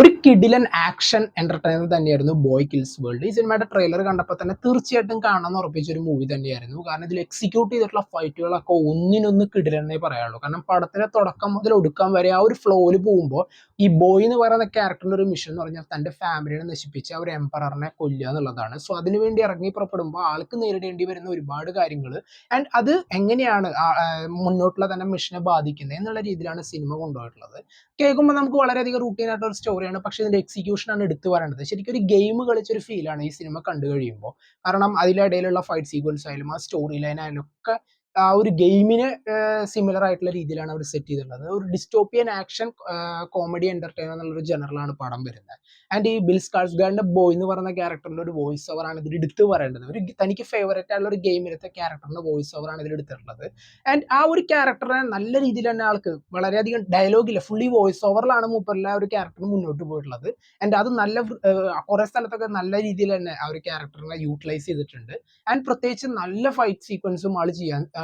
ഒരു കിടിലൻ action entertainer തന്നെയായിരുന്നു ബോയ് കിൽസ് വേൾഡ്. ഈ സിനിമയുടെ ട്രെയിലർ കണ്ടപ്പോൾ തന്നെ തീർച്ചയായിട്ടും കാണാമെന്ന് ഉറപ്പിച്ച ഒരു മൂവി തന്നെയായിരുന്നു. കാരണം ഇതിൽ എക്സിക്യൂട്ട് ചെയ്തിട്ടുള്ള ഫൈറ്റുകളൊക്കെ ഒന്നിനൊന്ന് കിടിലെന്നേ പറയാനുള്ളൂ. കാരണം പടത്തിലെ തുടക്കം മുതൽ ഒടുക്കാൻ വരെ ആ ഒരു ഫ്ലോയിൽ പോകുമ്പോൾ ഈ ബോയ് എന്ന് പറയുന്ന ക്യാരക്ടറിന്റെ ഒരു മിഷൻ എന്ന് പറഞ്ഞാൽ തന്റെ ഫാമിലിനെ നശിപ്പിച്ച് ആ ഒരു എംപററിനെ കൊല്ലുക എന്നുള്ളതാണ്. സോ അതിനുവേണ്ടി ഇറങ്ങി പുറപ്പെടുമ്പോൾ ആൾക്ക് നേരിടേണ്ടി വരുന്ന ഒരുപാട് കാര്യങ്ങൾ ആൻഡ് അത് എങ്ങനെയാണ് മുന്നോട്ടുള്ള തന്നെ മിഷനെ ബാധിക്കുന്നത് എന്നുള്ള രീതിയിലാണ് സിനിമ കൊണ്ടുപോയിട്ടുള്ളത്. കേൾക്കുമ്പോൾ നമുക്ക് വളരെയധികം റൂട്ടീൻ ആയിട്ടുള്ള ഒരു സ്റ്റോറിയാണ്. പക്ഷേ ഇതിന്റെ എക്സിക്യൂഷൻ ആണ് എടുത്തു പറയേണ്ടത്. ശരിക്കും ഒരു ഗെയിം കളിച്ചൊരു ഫീലാണ് ഈ സിനിമ കണ്ടു കഴിയുമ്പോൾ. കാരണം അതിലിടയിലുള്ള ഫൈറ്റ് സീക്വൻസ് ആയാലും ആ സ്റ്റോറി ലൈൻ ആയാലും ഒക്കെ ആ ഒരു ഗെയിമിന് സിമിലർ ആയിട്ടുള്ള രീതിയിലാണ് അവർ സെറ്റ് ചെയ്തിട്ടുള്ളത്. ഒരു ഡിസ്റ്റോപ്പിയൻ ആക്ഷൻ കോമഡി എന്റർടൈനർ എന്നുള്ളൊരു ജനറലാണ് പടം വരുന്നത്. ആൻഡ് ഈ ബിൽ സ്കാർസ്ഗാർഡിന്റെ ബോയ് എന്ന് പറയുന്ന ക്യാരക്ടറിന്റെ ഒരു വോയിസ് ഓവർ ആണ് ഇതിൽ എടുത്തു പറയേണ്ടത്. ഒരു തനിക്ക് ഫേവറേറ്റ് ആയിട്ടുള്ള ഒരു ഗെയിമിലത്തെ ക്യാരക്ടറിന്റെ വോയിസ് ഓവർ ആണ് ഇതിൽ എടുത്തിട്ടുള്ളത്. ആൻഡ് ആ ഒരു ക്യാരക്ടറെ നല്ല രീതിയിൽ തന്നെ ആൾക്ക് വളരെയധികം ഡയലോഗില്ല, ഫുള്ളി വോയിസ് ഓവറിലാണ് മൂപ്പറിലെ ആ ഒരു ക്യാരക്ടർ മുന്നോട്ട് പോയിട്ടുള്ളത്. ആൻഡ് അത് നല്ല കുറെ സ്ഥലത്തൊക്കെ നല്ല രീതിയിൽ തന്നെ ആ ഒരു ക്യാരക്ടറിനെ യൂട്ടിലൈസ് ചെയ്തിട്ടുണ്ട്. ആൻഡ് പ്രത്യേകിച്ച് നല്ല ഫൈറ്റ് സീക്വൻസും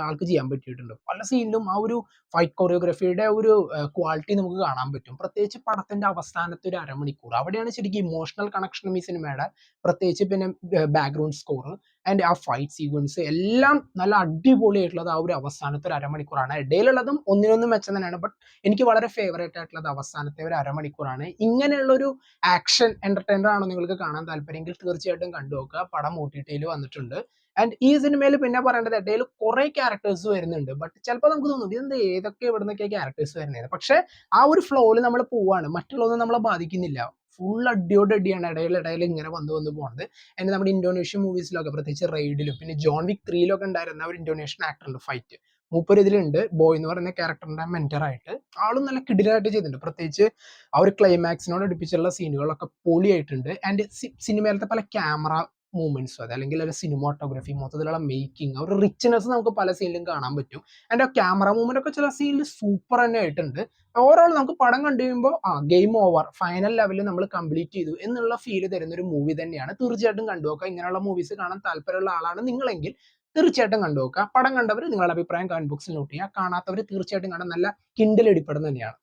ആൾക്ക് ചെയ്യാൻ പറ്റിയിട്ടുണ്ട്. പല സീനിലും ആ ഒരു ഫൈറ്റ് കൊറിയോഗ്രഫിയുടെ ഒരു ക്വാളിറ്റി നമുക്ക് കാണാൻ പറ്റും. പ്രത്യേകിച്ച് പടത്തിന്റെ അവസാനത്തെ ഒരു അരമണിക്കൂർ അവിടെയാണ് ശരിക്കും ഇമോഷണൽ കണക്ഷനും ഈ സിനിമയുടെ. പ്രത്യേകിച്ച് പിന്നെ ബാക്ക്ഗ്രൗണ്ട് സ്കോർ ആൻഡ് ആ ഫൈറ്റ് സീക്വൻസ് എല്ലാം നല്ല അടിപൊളിയായിട്ടുള്ളത് ആ ഒരു അവസാനത്തെ ഒരു അരമണിക്കൂറാണ്. ഇടയിലുള്ളതും ഒന്നിനൊന്നും മെച്ചം തന്നെയാണ്. ബട്ട് എനിക്ക് വളരെ ഫേവറേറ്റ് ആയിട്ടുള്ളത് അവസാനത്തെ ഒരു അരമണിക്കൂറാണ്. ഇങ്ങനെയുള്ള ഒരു ആക്ഷൻ എന്റർടൈനർ ആണോ നിങ്ങൾക്ക് കാണാൻ താല്പര്യമെങ്കിൽ തീർച്ചയായിട്ടും കണ്ടു നോക്കുക. പടം OTT വന്നിട്ടുണ്ട്. ആൻഡ് ഈ സിനിമയിൽ പിന്നെ പറയേണ്ടത് ഇടയിൽ കുറെ ക്യാരക്ടേഴ്സ് വരുന്നുണ്ട്. ബട്ട് ചിലപ്പോൾ നമുക്ക് തോന്നും ഇതെന്ത് ഏതൊക്കെ എവിടെ നിന്നൊക്കെ ക്യാരക്ടേഴ്സ് വരുന്നത്. പക്ഷെ ആ ഒരു ഫ്ലോയിൽ നമ്മൾ പോവാണ്, മറ്റുള്ളതൊന്നും നമ്മളെ ബാധിക്കുന്നില്ല. ഫുൾ അടിയോട് അടിയാണ് ഇടയിൽ ഇങ്ങനെ വന്ന് പോകുന്നത്. ആൻഡ് നമ്മുടെ ഇന്തോനേഷ്യൻ മൂവീസിലൊക്കെ പ്രത്യേകിച്ച് റെയ്ഡിലും പിന്നെ ജോൺ വിക് 3 ഉണ്ടായിരുന്ന ഒരു ഇന്തോനേഷ്യൻ ആക്ടറുണ്ട് ഫൈറ്റ്, മൂപ്പര് ഇതിലുണ്ട് ബോയ് എന്ന് പറയുന്ന ക്യാരക്ടറിന്റെ മെന്റർ ആയിട്ട്. ആളും നല്ല കിടിലായിട്ട് ചെയ്തിട്ടുണ്ട്. പ്രത്യേകിച്ച് ആ ഒരു ക്ലൈമാക്സിനോട് അടുപ്പിച്ചുള്ള സീനുകളൊക്കെ പൊളിയായിട്ടുണ്ട്. ആൻഡ് സിനിമയിലത്തെ പല ക്യാമറ മൂവ്മെന്റ്സും അത് അല്ലെങ്കിൽ ഒരു സിനിമാറ്റോഗ്രഫി മൊത്തത്തിലുള്ള മേക്കിംഗ് ഒരു റിച്ച്നെസ് നമുക്ക് പല സീനിലും കാണാൻ പറ്റും. ആൻഡ് ആ ക്യാമറ മൂവ്മെന്റ് ഒക്കെ ചില സീനിൽ സൂപ്പർ തന്നെ ആയിട്ടുണ്ട്. ഓവറോൾ നമുക്ക് പടം കണ്ടു കഴിയുമ്പോൾ ഗെയിം ഓവർ ഫൈനൽ ലെവലിൽ നമ്മൾ കംപ്ലീറ്റ് ചെയ്തു എന്നുള്ള ഫീൽ തരുന്ന ഒരു മൂവി തന്നെയാണ്. തീർച്ചയായിട്ടും കണ്ടുനോക്കുക. ഇങ്ങനെയുള്ള മൂവീസ് കാണാൻ താല്പര്യമുള്ള ആളാണ് നിങ്ങളെങ്കിൽ തീർച്ചയായിട്ടും കണ്ടുനോക്കുക. പടം കണ്ടവർ നിങ്ങളുടെ അഭിപ്രായം കമന്റ് ബോക്സിൽ നോട്ട് ചെയ്യുക. കാണാത്തവർ തീർച്ചയായിട്ടും കാണാൻ നല്ല കിണ്ടിൽ അടിപ്പെടുന്നത് തന്നെയാണ്.